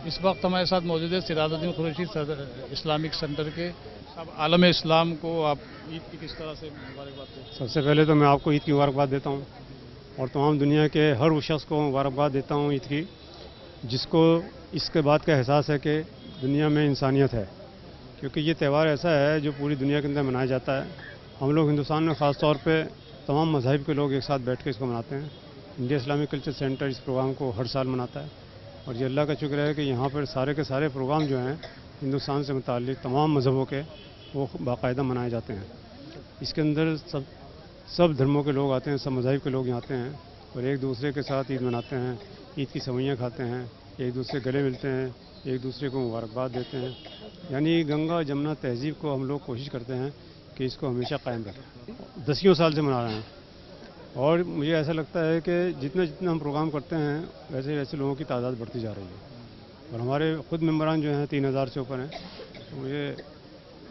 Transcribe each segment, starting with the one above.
इस वक्त हमारे साथ मौजूद है सिराजुद्दीन कुरैशी सदर इस्लामिक सेंटर के। अब आलम इस्लाम को आप ईद की किस तरह से मुबारकबाद देते हैं? सबसे पहले तो मैं आपको ईद की मुबारकबाद देता हूँ और तमाम दुनिया के हर उस शख्स को मुबारकबाद देता हूँ ईद की, जिसको इसके बात का एहसास है कि दुनिया में इंसानियत है, क्योंकि ये त्यौहार ऐसा है जो पूरी दुनिया के अंदर मनाया जाता है। हम लोग हिंदुस्तान में ख़ास तौर पे तमाम मज़ाहिब के लोग एक साथ बैठ के इसको मनाते हैं। इंडिया इस्लामिक कल्चर सेंटर इस प्रोग्राम को हर साल मनाता है और ये अल्लाह का शुक्र है कि यहाँ पर सारे के सारे प्रोग्राम जो हैं हिंदुस्तान से मुताल्लिक़ तमाम मज़हबों के वो बाकायदा मनाए जाते हैं। इसके अंदर सब धर्मों के लोग आते हैं, सब मज़ाहिब के लोग यहाँ आते हैं और एक दूसरे के साथ ईद मनाते हैं, ईद की सवैयाँ खाते हैं, एक दूसरे गले मिलते हैं, एक दूसरे को मुबारकबाद देते हैं। यानी गंगा जमुना तहजीब को हम लोग कोशिश करते हैं कि इसको हमेशा कायम रखें। दसियों साल से मना रहे हैं और मुझे ऐसा लगता है कि जितना जितना हम प्रोग्राम करते हैं वैसे वैसे लोगों की तादाद बढ़ती जा रही है और हमारे ख़ुद मेम्बरान जो हैं 3000 से ऊपर हैं। तो मुझे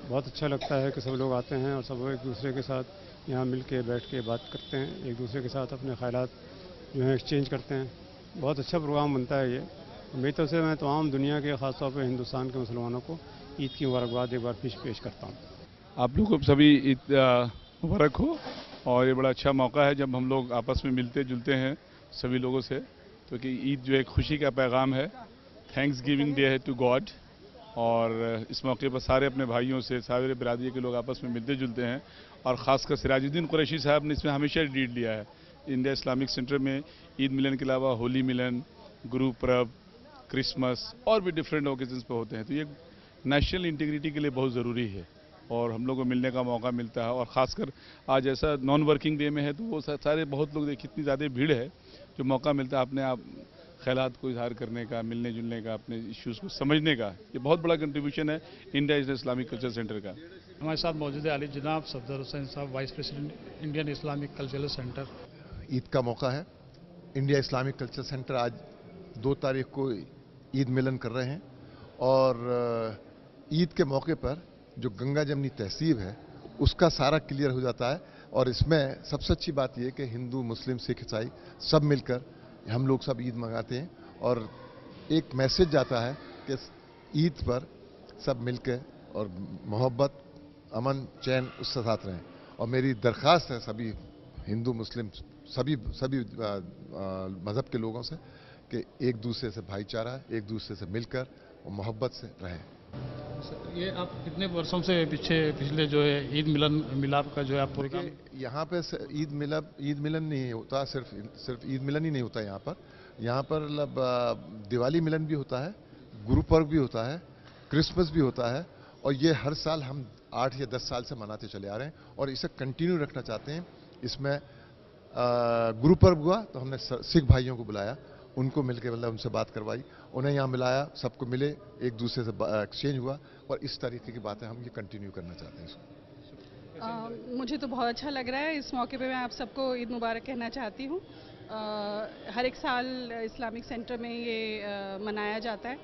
बहुत अच्छा लगता है कि सब लोग आते हैं और सब एक दूसरे के साथ यहाँ मिल के बैठ के बात करते हैं, एक दूसरे के साथ अपने ख्यालात जो हैं एक्सचेंज करते हैं। बहुत अच्छा प्रोग्राम बनता है ये। मेरी तरफ से मैं तमाम दुनिया के ख़ास तौर पर हिंदुस्तान के मुसलमानों को ईद की मुबारकबाद एक बार पेश करता हूँ। आप लोगों को सभी ईद मुबारक हो और ये बड़ा अच्छा मौका है जब हम लोग आपस में मिलते जुलते हैं सभी लोगों से, तो कि ईद जो एक खुशी का पैगाम है, थैंक्स गिविंग डे है टू गॉड। और इस मौके पर सारे अपने भाइयों से, सारे बिरादरी के लोग आपस में मिलते जुलते हैं और ख़ासकर सिराजुद्दीन कुरैशी साहब ने इसमें हमेशा लीड लिया है। इंडिया इस्लामिक सेंटर में ईद मिलन के अलावा होली मिलन, गुरु पर्व, क्रिसमस और भी डिफरेंट ओकेजन्स पर होते हैं, तो ये नेशनल इंटीग्रिटी के लिए बहुत ज़रूरी है और हम लोग को मिलने का मौका मिलता है। और ख़ासकर आज ऐसा नॉन वर्किंग डे में है तो वो सारे बहुत लोग देखिए इतनी ज़्यादा भीड़ है, जो मौका मिलता है अपने आप ख्यालात को इजहार करने का, मिलने जुलने का, अपने इश्यूज़ को समझने का। ये बहुत बड़ा कंट्रीब्यूशन है इंडिया इस्लामिक कल्चर सेंटर का। हमारे साथ मौजूद है आली जनाब सफदर हुसैन साहब, vice president Indian Islamic cultural centre. Eid का मौका है, इंडिया इस्लामिक कल्चर सेंटर आज 2 तारीख को ईद मिलन कर रहे हैं और ईद के मौके पर जो गंगा जमनी तहसीब है उसका सारा क्लियर हो जाता है। और इसमें सबसे अच्छी बात यह कि हिंदू, मुस्लिम, सिख, ईसाई सब मिलकर हम लोग सब ईद मंगाते हैं और एक मैसेज जाता है कि ईद पर सब मिलकर और मोहब्बत, अमन, चैन उसके साथ रहें। और मेरी दरख्वास्त है सभी हिंदू, मुस्लिम, सभी मज़हब के लोगों से कि एक दूसरे से भाईचारा, एक दूसरे से मिलकर और मोहब्बत से रहें। ये आप कितने वर्षों से पिछले जो है ईद मिलन मिलाप का जो है आप प्रोग्राम? यहाँ पे ईद मिलन नहीं होता, सिर्फ ईद मिलन ही नहीं होता यहाँ पर मतलब दिवाली मिलन भी होता है, गुरु पर्व भी होता है, क्रिसमस भी होता है और ये हर साल हम 8 या 10 साल से मनाते चले आ रहे हैं और इसे कंटिन्यू रखना चाहते हैं। इसमें गुरु पर्व हुआ तो हमने सिख भाइयों को बुलाया, उनको मिलकर मतलब उनसे बात करवाई, उन्हें यहाँ मिलाया, सबको मिले, एक दूसरे से एक्सचेंज हुआ और इस तरीके की बातें हम ये कंटिन्यू करना चाहते हैं इसको। मुझे तो बहुत अच्छा लग रहा है। इस मौके पे मैं आप सबको ईद मुबारक कहना चाहती हूँ। हर एक साल इस्लामिक सेंटर में ये मनाया जाता है,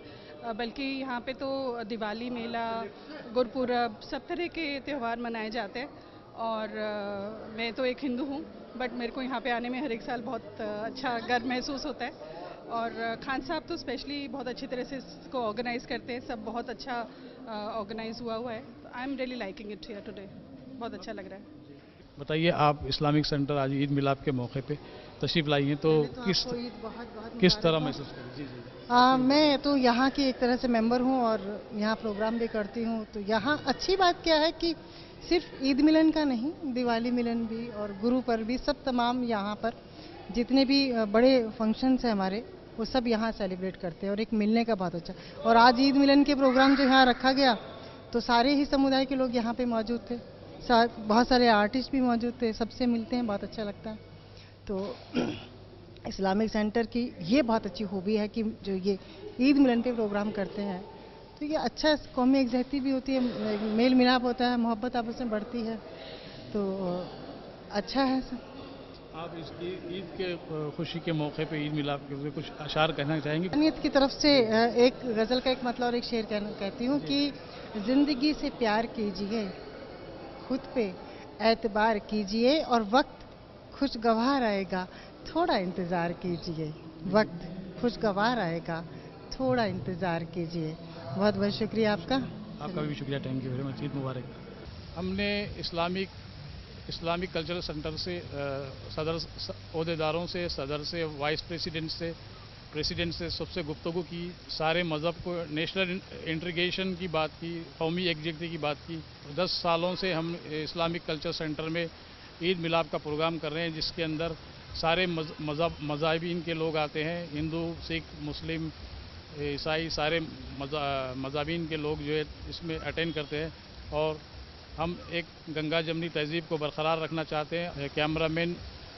बल्कि यहाँ पे तो दिवाली, मेला, गुरपुरब, सब तरह के त्यौहार मनाए जाते हैं। और मैं तो एक हिंदू हूँ बट मेरे को यहाँ पे आने में हर एक साल बहुत अच्छा गर्व महसूस होता है। और खान साहब तो स्पेशली बहुत अच्छी तरह से इसको ऑर्गेनाइज करते हैं, सब बहुत अच्छा ऑर्गेनाइज हुआ है। I am really liking it here today, बहुत अच्छा लग रहा है। बताइए, आप इस्लामिक सेंटर आज ईद मिलाप के मौके पे तशरीफ लाई हैं तो किस तरह महसूस करें? जी जी। मैं तो यहाँ की एक तरह से मेंबर हूँ और यहाँ प्रोग्राम भी करती हूँ। तो यहाँ अच्छी बात क्या है कि सिर्फ ईद मिलन का नहीं, दिवाली मिलन भी और गुरु पर्व भी, सब तमाम यहाँ पर जितने भी बड़े फंक्शंस हैं हमारे, वो सब यहाँ सेलिब्रेट करते हैं और एक मिलने का बहुत अच्छा। और आज ईद मिलन के प्रोग्राम जो यहाँ रखा गया तो सारे ही समुदाय के लोग यहाँ पे मौजूद थे, बहुत सारे आर्टिस्ट भी मौजूद थे, सबसे मिलते हैं, बहुत अच्छा लगता है। तो इस्लामिक सेंटर की ये बहुत अच्छी खूबी है कि जो ये ईद मिलन पे प्रोग्राम करते हैं तो ये अच्छा कौमी एकजहती भी होती है, मेल मिलाप होता है, मोहब्बत आपस में बढ़ती है, तो अच्छा है सब। आप इस ईद के खुशी के मौके पे ईद मिलाप के लिए कुछ अशार कहना चाहेंगे? नीयत की तरफ से एक गज़ल का एक मतलब और एक शेर कहती हूँ कि ज़िंदगी से प्यार कीजिए, खुद पे एतबार कीजिए और वक्त खुशगवार आएगा, थोड़ा इंतज़ार कीजिए। वक्त खुशगवार आएगा, थोड़ा इंतज़ार कीजिए। बहुत बहुत शुक्रिया आपका। आपका भी शुक्रिया, thank you very much, Eid मुबारक। हमने इस्लामिक कल्चरल सेंटर से सदर ओहदेदारों से, सदर से, वाइस प्रेसिडेंट से सबसे गुफ्तगू की, सारे मज़हब को नेशनल इंटीग्रेशन की बात की, कौमी एकजुटती की बात की। 10 सालों से हम इस्लामिक कल्चर सेंटर में ईद मिलाप का प्रोग्राम कर रहे हैं, जिसके अंदर सारे मज़ाहिबीन के लोग आते हैं, हिंदू, सिख, मुस्लिम, ईसाई, सारे मज़ाहिबीन के लोग जो है इसमें अटेंड करते हैं। और हम एक गंगा जमनी तहजीब को बरकरार रखना चाहते हैं। कैमरामैन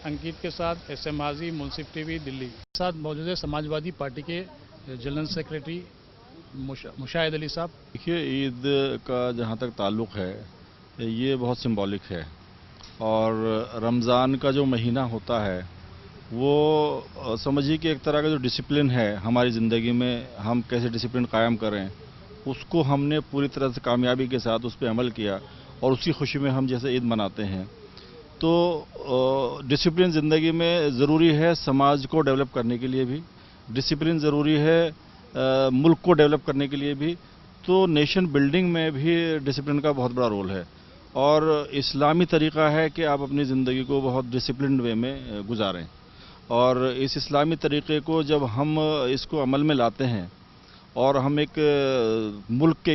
अंकित के साथ SM हाजी, मुंसिफ टीवी, दिल्ली। साथ मौजूद है समाजवादी पार्टी के जनरल सेक्रेटरी मुशाहिद अली साहब। देखिए, ईद का जहाँ तक ताल्लुक़ है ये बहुत सिंबॉलिक है, और रमज़ान का जो महीना होता है वो समझिए कि एक तरह का जो डिसिप्लिन है हमारी ज़िंदगी में, हम कैसे डिसिप्लिन कायम करें उसको हमने पूरी तरह से कामयाबी के साथ उस पर अमल किया, और उसी खुशी में हम जैसे ईद मनाते हैं। तो डिसिप्लिन ज़िंदगी में ज़रूरी है, समाज को डेवलप करने के लिए भी डिसिप्लिन ज़रूरी है, मुल्क को डेवलप करने के लिए भी। तो नेशन बिल्डिंग में भी डिसिप्लिन का बहुत बड़ा रोल है, और इस्लामी तरीक़ा है कि आप अपनी ज़िंदगी को बहुत डिसिप्लिन वे में गुजारें। और इस इस्लामी तरीक़े को जब हम इसको अमल में लाते हैं, और हम एक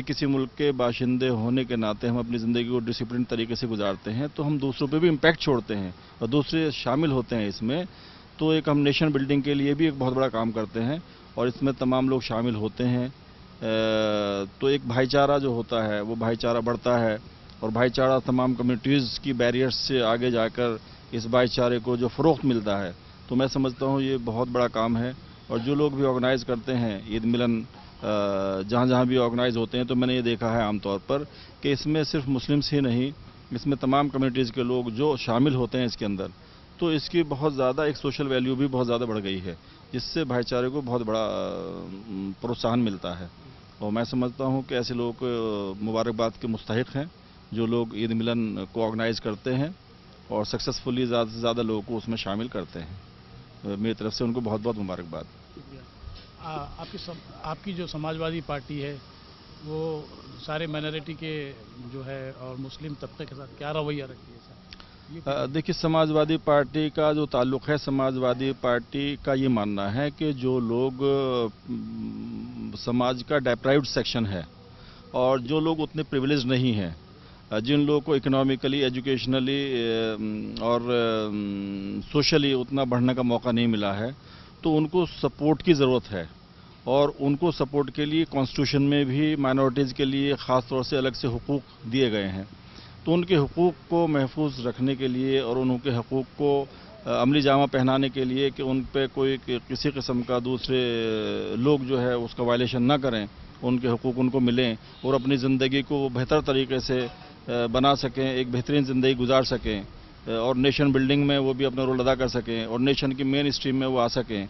किसी मुल्क के बाशिंदे होने के नाते हम अपनी ज़िंदगी को डिसिप्लिन तरीके से गुजारते हैं, तो हम दूसरों पे भी इम्पैक्ट छोड़ते हैं और दूसरे शामिल होते हैं इसमें। तो एक हम नेशन बिल्डिंग के लिए भी एक बहुत बड़ा काम करते हैं, और इसमें तमाम लोग शामिल होते हैं। तो एक भाईचारा जो होता है वो भाईचारा बढ़ता है, और भाईचारा तमाम कम्युनिटीज़ की बैरियर्स से आगे जाकर इस भाईचारे को जो फ़रोग़्त मिलता है, तो मैं समझता हूँ ये बहुत बड़ा काम है। और जो लोग भी ऑर्गेनाइज़ करते हैं ईद मिलन, जहाँ भी ऑर्गेनाइज़ होते हैं, तो मैंने ये देखा है आमतौर पर कि इसमें सिर्फ मुस्लिम्स ही नहीं, इसमें तमाम कम्युनिटीज़ के लोग जो शामिल होते हैं इसके अंदर, तो इसकी बहुत ज़्यादा एक सोशल वैल्यू भी बहुत ज़्यादा बढ़ गई है, जिससे भाईचारे को बहुत बड़ा प्रोत्साहन मिलता है। और मैं समझता हूँ कि ऐसे लोग मुबारकबाद के मुस्तहिक हैं जो लोग ईद मिलन को ऑर्गेनाइज़ करते हैं और सक्सेसफुली ज़्यादा से ज़्यादा लोगों को उसमें शामिल करते हैं। मेरी तरफ से उनको बहुत बहुत मुबारकबाद। आपकी जो समाजवादी पार्टी है वो सारे माइनॉरिटी के जो है और मुस्लिम तबके के साथ क्या रवैया रखती है सर? देखिए, समाजवादी पार्टी का जो ताल्लुक़ है, समाजवादी पार्टी का ये मानना है कि जो लोग समाज का डेप्राइव्ड सेक्शन है और जो लोग उतने प्रिविलेज नहीं हैं, जिन लोगों को इकोनॉमिकली, एजुकेशनली और सोशली उतना बढ़ने का मौका नहीं मिला है, तो उनको सपोर्ट की ज़रूरत है। और उनको सपोर्ट के लिए कॉन्स्टिट्यूशन में भी माइनॉरिटीज़ के लिए ख़ास तौर से अलग से हुकूक दिए गए हैं। तो उनके हुकूक को महफूज रखने के लिए और उनके हुकूक को अमली जामा पहनाने के लिए कि उन पे कोई किसी किस्म का दूसरे लोग जो है उसका वायलेशन ना करें, उनके हुकूक उनको मिलें और अपनी ज़िंदगी को बेहतर तरीके से बना सकें, एक बेहतरीन ज़िंदगी गुजार सकें और नेशन बिल्डिंग में वो भी अपना रोल अदा कर सकें और नेशन की मेन स्ट्रीम में वो आ सकें।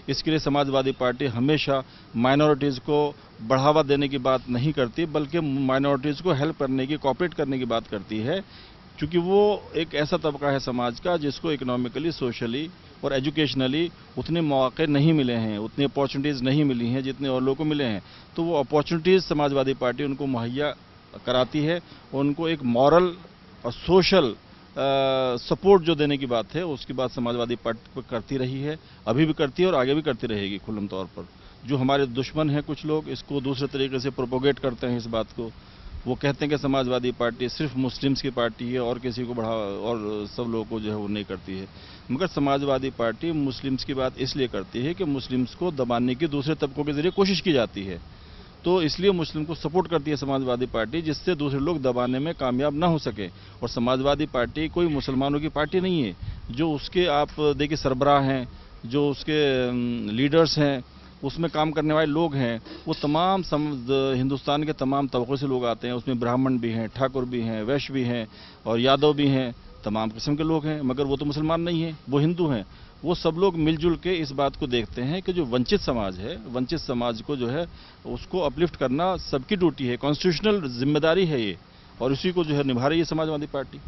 इसके लिए समाजवादी पार्टी हमेशा माइनॉरिटीज़ को बढ़ावा देने की बात नहीं करती, बल्कि माइनॉरिटीज़ को हेल्प करने की, कोऑपरेट करने की बात करती है, क्योंकि वो एक ऐसा तबका है समाज का जिसको इकोनॉमिकली, सोशली और एजुकेशनली उतने मौके नहीं मिले हैं, उतनी अपॉर्चुनिटीज़ नहीं मिली हैं जितने और लोगों को मिले हैं। तो वो अपॉर्चुनिटीज़ समाजवादी पार्टी उनको मुहैया कराती है, उनको एक मॉरल और सोशल सपोर्ट जो देने की बात है उसकी बात समाजवादी पार्टी करती रही है, अभी भी करती है और आगे भी करती रहेगी खुल्लम तौर पर। जो हमारे दुश्मन हैं कुछ लोग इसको दूसरे तरीके से प्रोपोगेट करते हैं इस बात को, वो कहते हैं कि समाजवादी पार्टी सिर्फ मुस्लिम्स की पार्टी है और किसी को बढ़ावा और सब लोगों को जो है वो नहीं करती है। मगर समाजवादी पार्टी मुस्लिम्स की बात इसलिए करती है कि मुस्लिम्स को दबाने की दूसरे तबकों के ज़रिए कोशिश की जाती है, तो इसलिए मुस्लिम को सपोर्ट करती है समाजवादी पार्टी, जिससे दूसरे लोग दबाने में कामयाब ना हो सके। और समाजवादी पार्टी कोई मुसलमानों की पार्टी नहीं है। जो उसके आप देखिए सरबराह हैं, जो उसके लीडर्स हैं, उसमें काम करने वाले लोग हैं, वो तमाम हिंदुस्तान के तमाम तबकों से लोग आते हैं। उसमें ब्राह्मण भी हैं, ठाकुर भी हैं, वैश्य भी हैं और यादव भी हैं, तमाम किस्म के लोग हैं। मगर वो तो मुसलमान नहीं हैं, वो हिंदू हैं। वो सब लोग मिलजुल के इस बात को देखते हैं कि जो वंचित समाज है, वंचित समाज को जो है उसको अपलिफ्ट करना सबकी ड्यूटी है, कॉन्स्टिट्यूशनल जिम्मेदारी है ये, और इसी को जो है निभा रही है समाजवादी पार्टी।